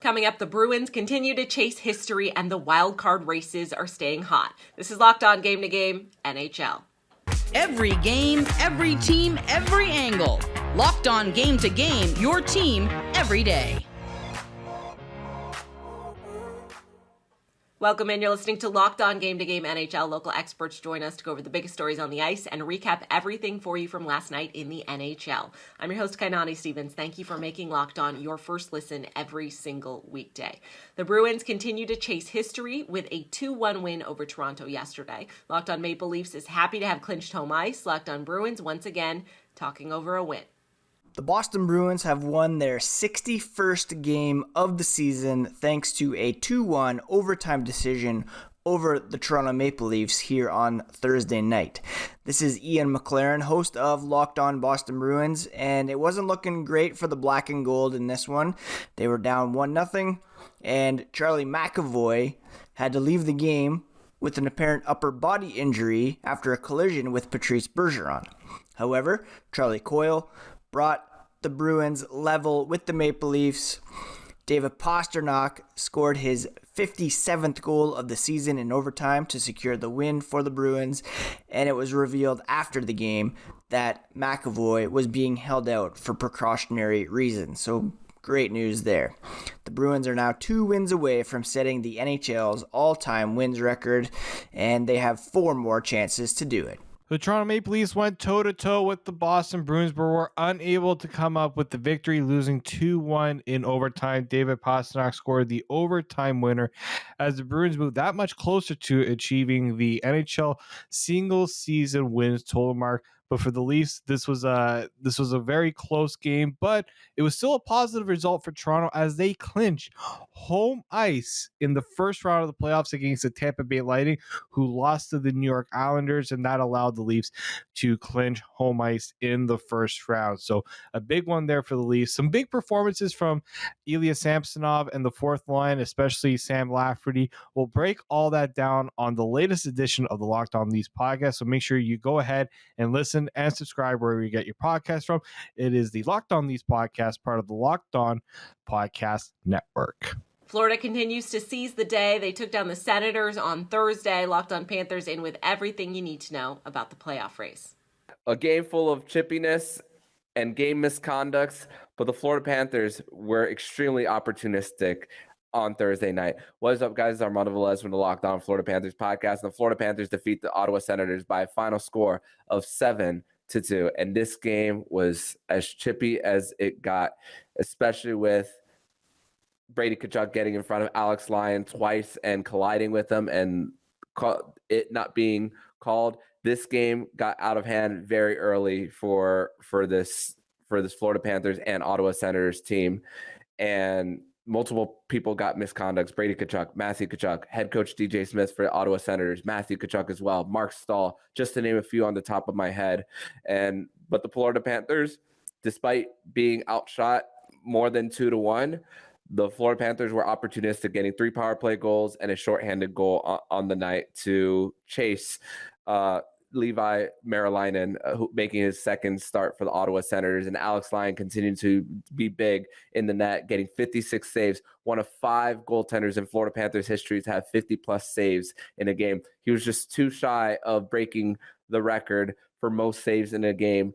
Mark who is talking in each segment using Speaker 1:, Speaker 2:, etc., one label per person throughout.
Speaker 1: Coming up, the Bruins continue to chase history and the wild card races are staying hot. This is Locked On Game to Game NHL.
Speaker 2: Every game, every team, every angle. Locked On Game to Game, your team every day.
Speaker 1: Welcome in. You're listening to Locked On Game to Game NHL. Local experts join us to go over the biggest stories on the ice and recap everything for you from last night in the NHL. I'm your host, Kainani Stevens. Thank you for making Locked On your first listen every single weekday. The Bruins continue to chase history with a 2-1 win over Toronto yesterday. Locked On Maple Leafs is happy to have clinched home ice. Locked On Bruins once again talking over a win.
Speaker 3: The Boston Bruins have won their 61st game of the season thanks to a 2-1 overtime decision over the Toronto Maple Leafs here on Thursday night. This is Ian McLaren, host of Locked On Boston Bruins, and it wasn't looking great for the black and gold in this one. They were down 1-0, and Charlie McAvoy had to leave the game with an apparent upper body injury after a collision with Patrice Bergeron. However, Charlie Coyle brought the Bruins level with the Maple Leafs. David Pastrnak scored his 57th goal of the season in overtime to secure the win for the Bruins, and it was revealed after the game that McAvoy was being held out for precautionary reasons. So great news there. The Bruins are now 2 wins away from setting the NHL's all-time wins record, and they have 4 more chances to do it.
Speaker 4: The Toronto Maple Leafs went toe-to-toe with the Boston Bruins, but were unable to come up with the victory, losing 2-1 in overtime. David Pastrnak scored the overtime winner as the Bruins moved that much closer to achieving the NHL single-season wins total mark. But for the Leafs, this was a very close game, but it was still a positive result for Toronto as they clinch home ice in the first round of the playoffs against the Tampa Bay Lightning, who lost to the New York Islanders, and that allowed the Leafs to clinch home ice in the first round. So a big one there for the Leafs. Some big performances from Ilya Samsonov and the fourth line, especially Sam Lafferty. We'll break all that down on the latest edition of the Locked On Leafs podcast, so make sure you go ahead and listen and subscribe wherever you get your podcast from. It is the Locked On Leafs podcast, part of the Locked On Podcast Network.
Speaker 1: Florida continues to seize the day. They took down the Senators on Thursday. Locked On Panthers in with everything you need to know about the playoff race.
Speaker 5: A game full of chippiness and game misconducts, but the Florida Panthers were extremely opportunistic on Thursday night. What is up, guys? Armando Velez from the Locked On Florida Panthers podcast. And the Florida Panthers defeat the Ottawa Senators by a final score of 7-2. And this game was as chippy as it got, especially with Brady Tkachuk getting in front of Alex Lyon twice and colliding with them and it not being called. This game got out of hand very early for this Florida Panthers and Ottawa Senators team. And multiple people got misconducts. Brady Tkachuk, Matthew Tkachuk, head coach DJ Smith for the Ottawa Senators, Matthew Tkachuk as well, Mark Stahl, just to name a few on the top of my head. But the Florida Panthers, despite being outshot more than 2-1, the Florida Panthers were opportunistic, getting 3 power play goals and a shorthanded goal on the night to chase Levi Meralainen, making his second start for the Ottawa Senators, and Alex Lyon continuing to be big in the net, getting 56 saves, one of 5 goaltenders in Florida Panthers history to have 50-plus saves in a game. He was just too shy of breaking the record for most saves in a game,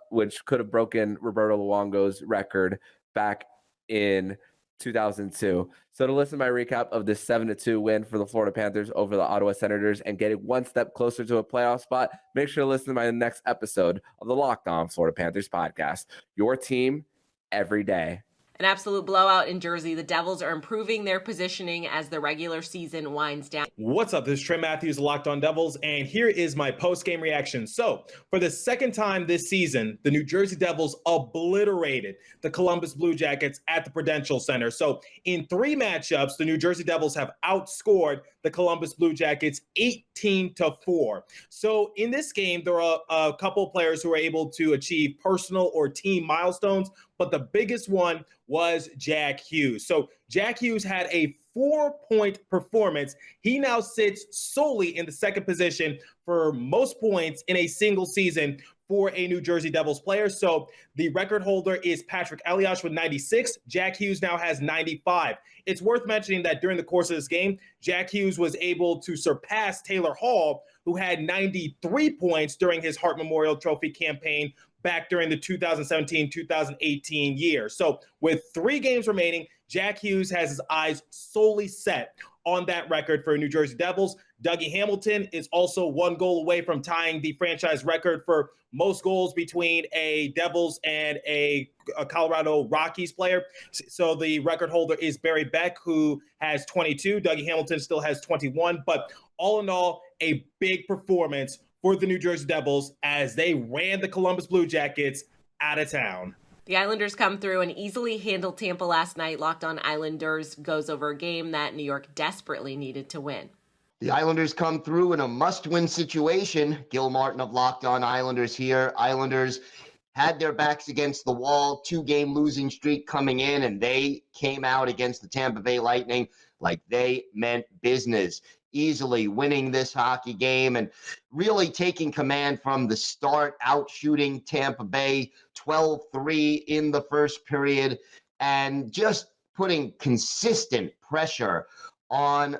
Speaker 5: which could have broken Roberto Luongo's record back in 2002. So to listen to my recap of this 7-2 win for the Florida Panthers over the Ottawa Senators and getting one step closer to a playoff spot, make sure to listen to my next episode of the Locked On Florida Panthers podcast. Your team every day.
Speaker 1: An absolute blowout in Jersey. The Devils are improving their positioning as the regular season winds down.
Speaker 6: What's up? This is Trey Matthews, Locked On Devils, and here is my post-game reaction. So, for the second time this season, the New Jersey Devils obliterated the Columbus Blue Jackets at the Prudential Center. So, in 3 matchups, the New Jersey Devils have outscored the Columbus Blue Jackets 18-4. So, in this game, there are a couple of players who were able to achieve personal or team milestones, but the biggest one was Jack Hughes. So Jack Hughes had a 4-point performance. He now sits solely in the second position for most points in a single season for a New Jersey Devils player. So the record holder is Patrick Elias with 96. Jack Hughes now has 95. It's worth mentioning that during the course of this game, Jack Hughes was able to surpass Taylor Hall, who had 93 points during his Hart Memorial Trophy campaign back during the 2017-2018 year. So with 3 games remaining, Jack Hughes has his eyes solely set on that record for New Jersey Devils. Dougie Hamilton is also 1 goal away from tying the franchise record for most goals between a Devils and a Colorado Rockies player. So the record holder is Barry Beck, who has 22. Dougie Hamilton still has 21. But all in all, a big performance for the New Jersey Devils as they ran the Columbus Blue Jackets out of town.
Speaker 1: The Islanders come through and easily handled Tampa last night. Locked On Islanders goes over a game that New York desperately needed to win.
Speaker 7: The Islanders come through in a must-win situation. Gil Martin of Locked On Islanders here. Islanders had their backs against the wall, 2-game losing streak coming in, and they came out against the Tampa Bay Lightning like they meant business, easily winning this hockey game and really taking command from the start, out-shooting Tampa Bay 12-3 in the first period, and just putting consistent pressure on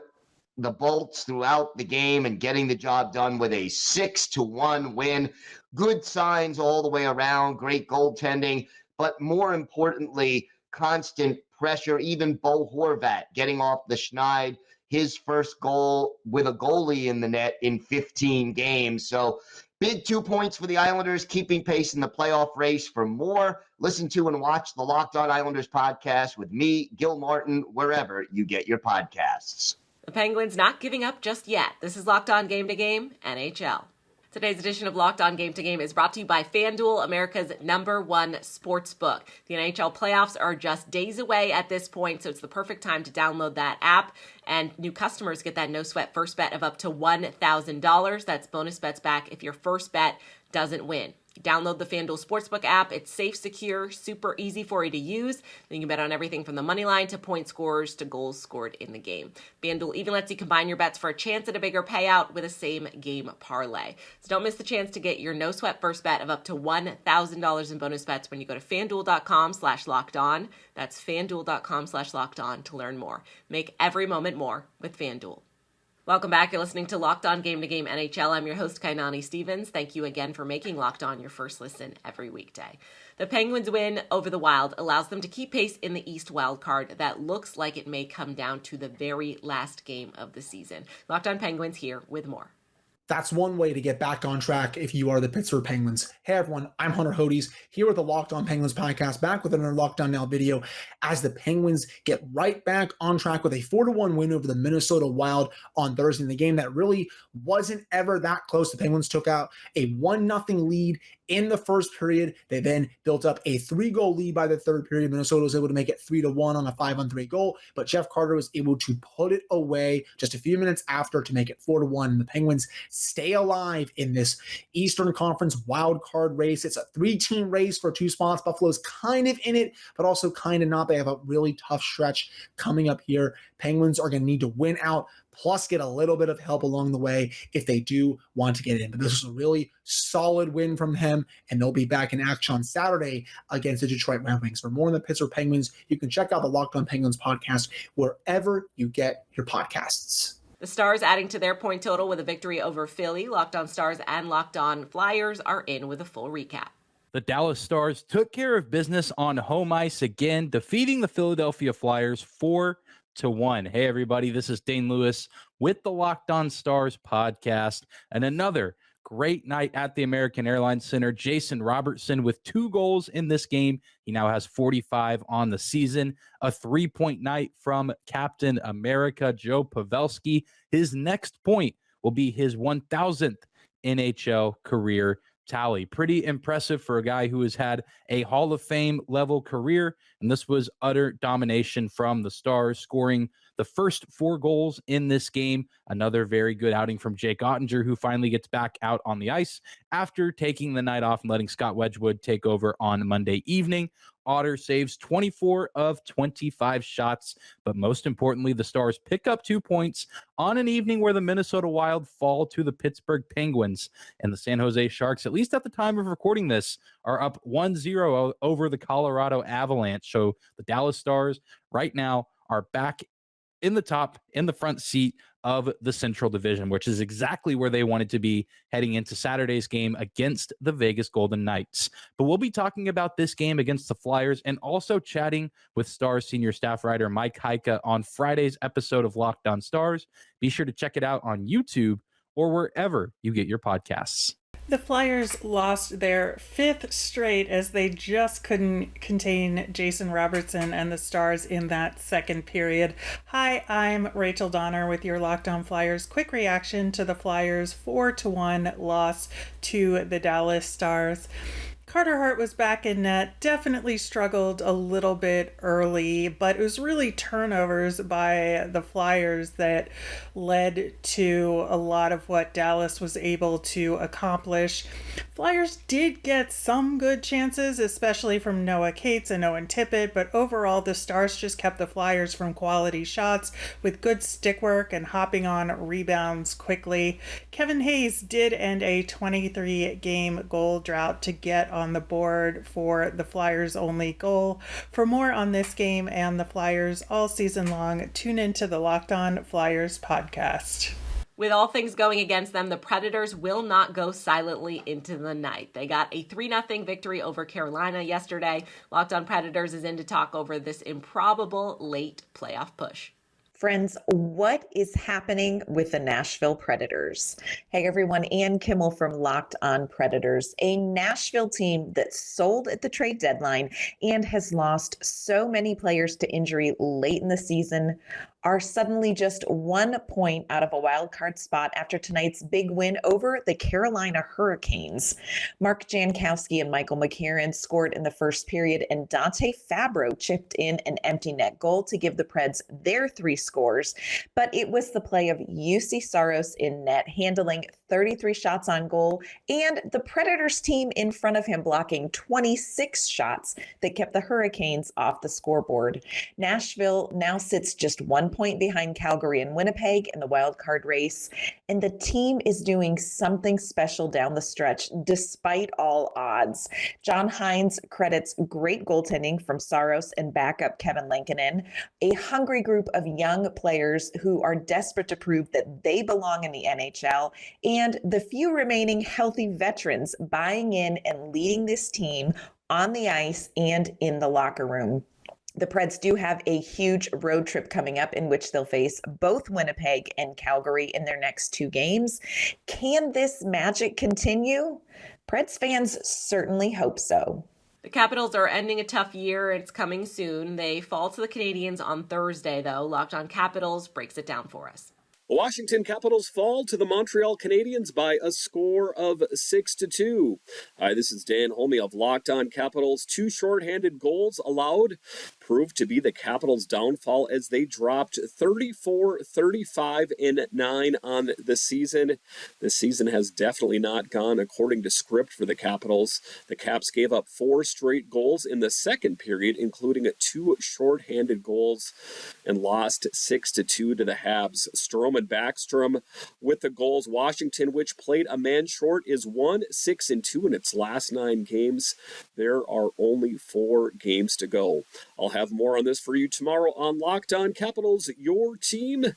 Speaker 7: the Bolts throughout the game and getting the job done with a 6-1 win. Good signs all the way around, great goaltending, but more importantly, constant pressure. Even Bo Horvat getting off the schneid, his first goal with a goalie in the net in 15 games. So big 2 points for the Islanders, keeping pace in the playoff race. For more, listen to and watch the Locked On Islanders podcast with me, Gil Martin, wherever you get your podcasts.
Speaker 1: The Penguins not giving up just yet. This is Locked On Game to Game NHL. Today's edition of Locked On Game to Game is brought to you by FanDuel, America's #1 sports book. The NHL playoffs are just days away at this point, so it's the perfect time to download that app. And new customers get that no-sweat first bet of up to $1,000. That's bonus bets back if your first bet doesn't win. Download the FanDuel Sportsbook app. It's safe, secure, super easy for you to use. Then you can bet on everything from the money line to point scores to goals scored in the game. FanDuel even lets you combine your bets for a chance at a bigger payout with a same-game parlay. So don't miss the chance to get your no-sweat first bet of up to $1,000 in bonus bets when you go to FanDuel.com/lockedon. That's FanDuel.com/lockedon to learn more. Make every moment more with FanDuel. Welcome back. You're listening to Locked On Game to Game NHL. I'm your host, Kainani Stevens. Thank you again for making Locked On your first listen every weekday. The Penguins' win over the Wild allows them to keep pace in the East wildcard that looks like it may come down to the very last game of the season. Locked On Penguins here with more.
Speaker 8: That's one way to get back on track if you are the Pittsburgh Penguins. Hey everyone, I'm Hunter Hodes here with the Locked On Penguins podcast, back with another Locked On Now video as the Penguins get right back on track with a 4-1 win over the Minnesota Wild on Thursday in the game that really wasn't ever that close. The Penguins took out a 1-0 lead in the first period. They then built up a 3-goal lead by the third period. Minnesota was able to make it 3-1 on a 5-on-3 goal, but Jeff Carter was able to put it away just a few minutes after to make it 4-1. The Penguins stay alive in this Eastern Conference wild card race. It's a 3-team race for 2 spots. Buffalo's kind of in it, but also kind of not. They have a really tough stretch coming up here. Penguins are going to need to win out, plus get a little bit of help along the way if they do want to get in. But this is a really solid win from him, and they'll be back in action on Saturday against the Detroit Red Wings. For more on the Pittsburgh Penguins, you can check out the Locked On Penguins podcast wherever you get your podcasts.
Speaker 1: The Stars adding to their point total with a victory over Philly. Locked On Stars and Locked On Flyers are in with a full recap.
Speaker 9: The Dallas Stars took care of business on home ice again, defeating the Philadelphia Flyers 4-1. Hey, everybody, this is Dane Lewis with the Locked On Stars podcast, and another great night at the American Airlines Center. Jason Robertson with 2 goals in this game. He now has 45 on the season. A 3-point night from Captain America, Joe Pavelski. His next point will be his 1,000th NHL career tally. Pretty impressive for a guy who has had a Hall of Fame level career, and this was utter domination from the Stars, scoring the first 4 goals in this game. Another very good outing from Jake Ottinger, who finally gets back out on the ice after taking the night off and letting Scott Wedgwood take over on Monday evening. Otter saves 24 of 25 shots. But most importantly, the Stars pick up 2 points on an evening where the Minnesota Wild fall to the Pittsburgh Penguins. And the San Jose Sharks, at least at the time of recording this, are up 1-0 over the Colorado Avalanche. So the Dallas Stars right now are back in the front seat of the Central Division, which is exactly where they wanted to be heading into Saturday's game against the Vegas Golden Knights. But we'll be talking about this game against the Flyers and also chatting with Stars senior staff writer Mike Heika on Friday's episode of Locked On Stars. Be sure to check it out on YouTube or wherever you get your podcasts.
Speaker 10: The Flyers lost their 5th straight as they just couldn't contain Jason Robertson and the Stars in that second period. Hi, I'm Rachel Donner with your Locked On Flyers quick reaction to the Flyers 4-1 loss to the Dallas Stars. Carter Hart was back in net, definitely struggled a little bit early, but it was really turnovers by the Flyers that led to a lot of what Dallas was able to accomplish. Flyers did get some good chances, especially from Noah Cates and Owen Tippett, but overall the Stars just kept the Flyers from quality shots with good stick work and hopping on rebounds quickly. Kevin Hayes did end a 23-game goal drought to get on the board for the Flyers' only goal. For more on this game and the Flyers all season long, tune into the Locked On Flyers podcast.
Speaker 1: With all things going against them, the Predators will not go silently into the night. They got a 3-0 victory over Carolina yesterday. Locked On Predators is in to talk over this improbable late playoff push.
Speaker 11: Friends, what is happening with the Nashville Predators? Hey everyone, Ann Kimmel from Locked On Predators, a Nashville team that sold at the trade deadline and has lost so many players to injury late in the season, are suddenly just 1 point out of a wild card spot after tonight's big win over the Carolina Hurricanes. Mark Jankowski and Michael McCarron scored in the first period, and Dante Fabro chipped in an empty net goal to give the Preds their 3 scores. But it was the play of UC Saros in net, handling 33 shots on goal, and the Predators team in front of him blocking 26 shots that kept the Hurricanes off the scoreboard. Nashville now sits just 1 point behind Calgary and Winnipeg in the wild card race, and the team is doing something special down the stretch despite all odds. John Hines credits great goaltending from Saros and backup Kevin Lankinen, a hungry group of young players who are desperate to prove that they belong in the NHL, and the few remaining healthy veterans buying in and leading this team on the ice and in the locker room. The Preds do have a huge road trip coming up in which they'll face both Winnipeg and Calgary in their next 2 games. Can this magic continue? Preds fans certainly hope so.
Speaker 1: The Capitals are ending a tough year. It's coming soon. They fall to the Canadiens on Thursday, though. Locked On Capitals breaks it down for us.
Speaker 12: The Washington Capitals fall to the Montreal Canadiens by a score of 6-2. Hi, this is Dan Holme of Locked On Capitals. 2 shorthanded goals allowed proved to be the Capitals' downfall as they dropped 34-35-9 on the season. This season has definitely not gone according to script for the Capitals. The Caps gave up 4 straight goals in the second period, including 2 shorthanded goals, and lost 6-2 to the Habs. Strome and Backstrom with the goals. Washington, which played a man short, is 1-6-2 in its last 9 games. There are only 4 games to go. I'll have more on this for you tomorrow on Locked On Capitals, your team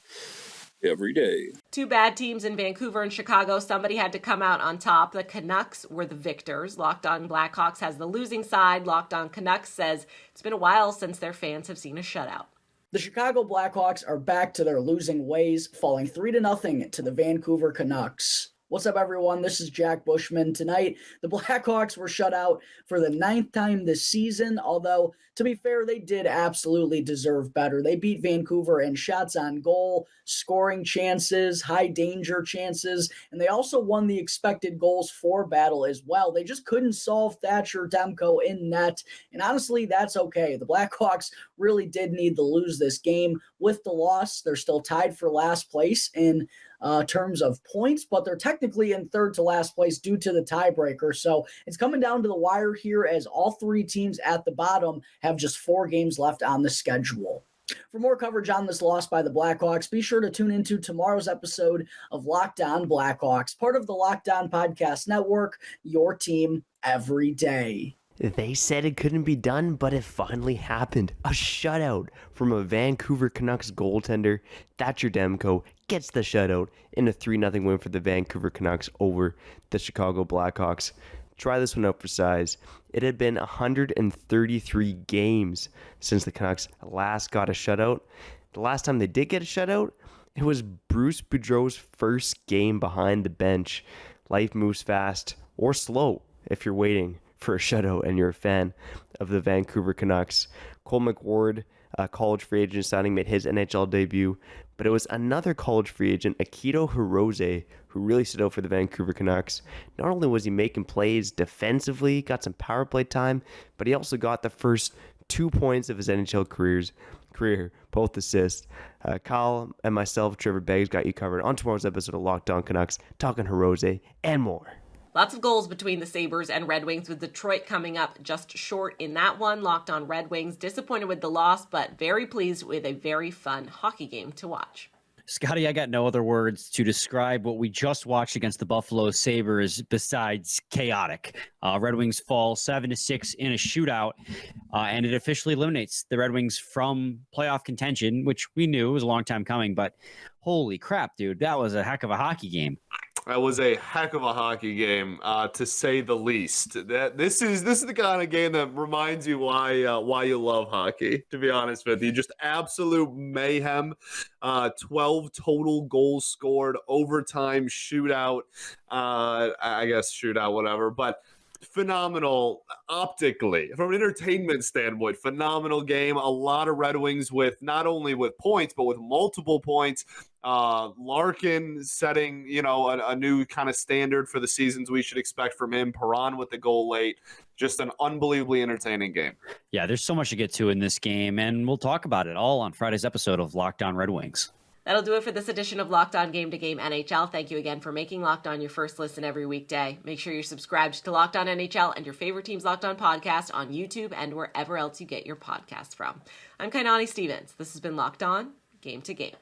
Speaker 12: every day.
Speaker 1: 2 bad teams in Vancouver and Chicago. Somebody had to come out on top. The Canucks were the victors. Locked On Blackhawks has the losing side. Locked On Canucks says it's been a while since their fans have seen a shutout.
Speaker 13: The Chicago Blackhawks are back to their losing ways, falling 3-0 to the Vancouver Canucks. What's up, everyone? This is Jack Bushman. Tonight, the Blackhawks were shut out for the 9th time this season, although, to be fair, they did absolutely deserve better. They beat Vancouver in shots on goal, scoring chances, high danger chances, and they also won the expected goals for battle as well. They just couldn't solve Thatcher Demko in net, and honestly, that's okay. The Blackhawks really did need to lose this game. With the loss, they're still tied for last place in terms of points, but they're technically in third to last place due to the tiebreaker. So it's coming down to the wire here as all three teams at the bottom have just 4 games left on the schedule. For more coverage on this loss by the Blackhawks, be sure to tune into tomorrow's episode of Locked On Blackhawks, part of the Locked On Podcast Network, your team every day.
Speaker 14: They said it couldn't be done, but it finally happened. A shutout from a Vancouver Canucks goaltender. Thatcher Demko gets the shutout in a 3-0 win for the Vancouver Canucks over the Chicago Blackhawks. Try this one out for size. It had been 133 games since the Canucks last got a shutout. The last time they did get a shutout, it was Bruce Boudreau's first game behind the bench. Life moves fast or slow if you're waiting for a shutout and you're a fan of the Vancouver Canucks. Cole McWard, a college free agent signing, made his NHL debut, but it was another college free agent, Akito Hirose, who really stood out for the Vancouver Canucks. Not only was he making plays defensively, got some power play time, but he also got the first 2 points of his NHL career, both assists. Kyle and myself, Trevor Beggs, got you covered on tomorrow's episode of Locked On Canucks, talking Hirose and more.
Speaker 1: Lots of goals between the Sabres and Red Wings, with Detroit coming up just short in that one. Locked On Red Wings, disappointed with the loss, but very pleased with a very fun hockey game to watch.
Speaker 15: Scotty, I got no other words to describe what we just watched against the Buffalo Sabres besides chaotic. Red Wings fall 7-6 in a shootout, and it officially eliminates the Red Wings from playoff contention, which we knew was a long time coming, but holy crap, dude, that was a heck of a hockey game.
Speaker 16: That was a heck of a hockey game, to say the least. This is the kind of game that reminds you why you love hockey. To be honest with you, just absolute mayhem. 12 total goals scored, overtime shootout. I guess shootout, whatever, but. Phenomenal optically from an entertainment standpoint. Phenomenal game. A lot of Red Wings with not only with points but with multiple points. Larkin setting a new kind of standard for the seasons we should expect from him. Perron with the goal late. Just an unbelievably entertaining game.
Speaker 15: Yeah, there's so much to get to in this game, and we'll talk about it all on Friday's episode of Locked On Red Wings.
Speaker 1: That'll do it for this edition of Locked On Game to Game NHL. Thank you again for making Locked On your first listen every weekday. Make sure you're subscribed to Locked On NHL and your favorite team's Locked On podcast on YouTube and wherever else you get your podcasts from. I'm Kainani Stevens. This has been Locked On Game to Game.